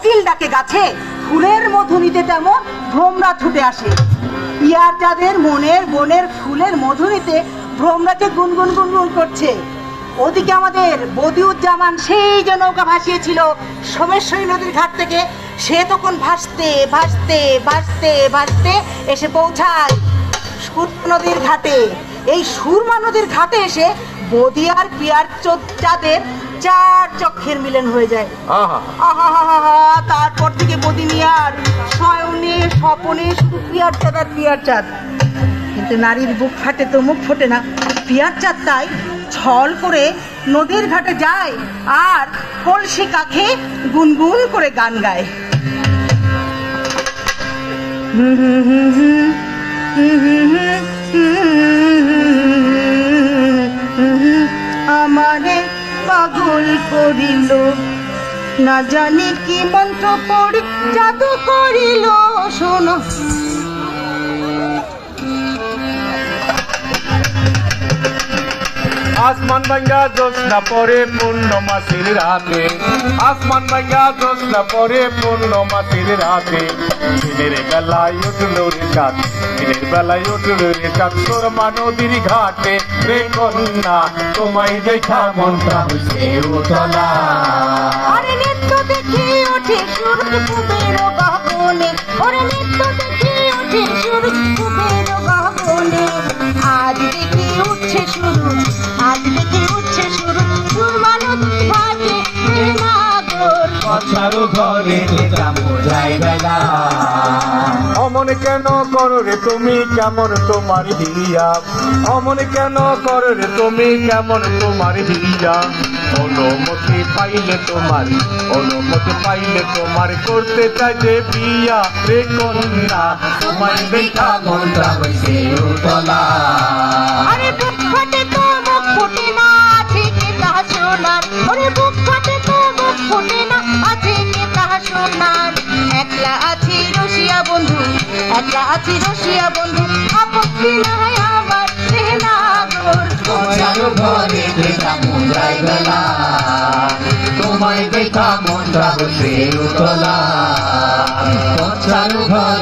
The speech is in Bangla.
কোকিল ডাকে গাছে, ফুলের মধু নিতে তেমন ভ্রমরা ছুটে আসে। পিয়ার চাঁদের মনের বনের ফুলের মধু নিতে ভ্রমরাকে গুনগুন গুনগুন করছে। ওদিকে আমাদের বদিউজ্জামান সেই যে নৌকা ভাসিয়েছিল সোমেশ্বরী নদীর ঘাট থেকে, সে তখন ভাসতে ভাসতে ভাসতে ভাসতে এসে পৌঁছায় সুরমা নদীর ঘাটে। এই সুরমা নদীর ঘাটে এসে বদি আর পিয়ার চাঁদের চার চক্ষের মিলন হয়ে যায়। তারপর থেকে বদি মিয়ার শয়নে স্বপনে শুধু পিয়ার চাঁদ আর পিয়ার চাঁদ। কিন্তু নারীর বুক ফাটে তো মুখ ফোটে না। পিয়ার চাঁদ তাই ছল করে নদীর ঘাটে যায় আর কলসি কাঁখে গুনগুন করে গান গায়। আমারে পাগল করিল, না জানি কি মন্ত্র পড়ি জাদু করিল। শোনো আসমান ভাঙ্গা জ্যোৎস্না পরে পূর্ণমাসীর রাতে, আসমান ভাঙ্গা জ্যোৎস্না পরে পূর্ণমাসীর রাতে, দিনের বেলায় উঠল রে চাঁদ, দিনের বেলায় উঠল রে চাঁদ সুরমা নদীর ঘাটে। রে কন্যা তোমায় দেখা মনটা হইছে উতলা। আরে নিত্য দেখি ওঠে সূর্য কুবের গগনে, ওরে নিত্য দেখি ওঠে সূর্য কুবের গগনে। আজ দেখি উঠছে শুরু, আজ দেখি উঠছে শুরু সুরমা নদীর ঘাটে প্রেমাগর। পছারু ঘরে যাই বেলা। অমন কেন করো রে তুমি কেমন তোমার হিয়া, অমন কেন করো রে তুমি কেমন তোমার হিয়া। অনুমতি পাইলে তোমার, অনুমতি পাইলে তোমার করতে চাই যে বিয়া। রে কন্যা তোমায় দেখা মনটা হইছে উতলা। আরে বুক ফাটে তো মুখ ফুটে না, আছে কি তাহা শোনার। ওরে বুক ফাটে তো মুখ ফুটে না, আছে কি তাহা শোনার। একলা আছি রসিয়া বন্ধু, একলা আছি রসিয়া বন্ধু, আপত্তি নাই আমার প্রেমাগর। পছারু ঘরে যাই বেলা, তোমায় দেখা মনটা হইছে উতলা। পছারু ঘরে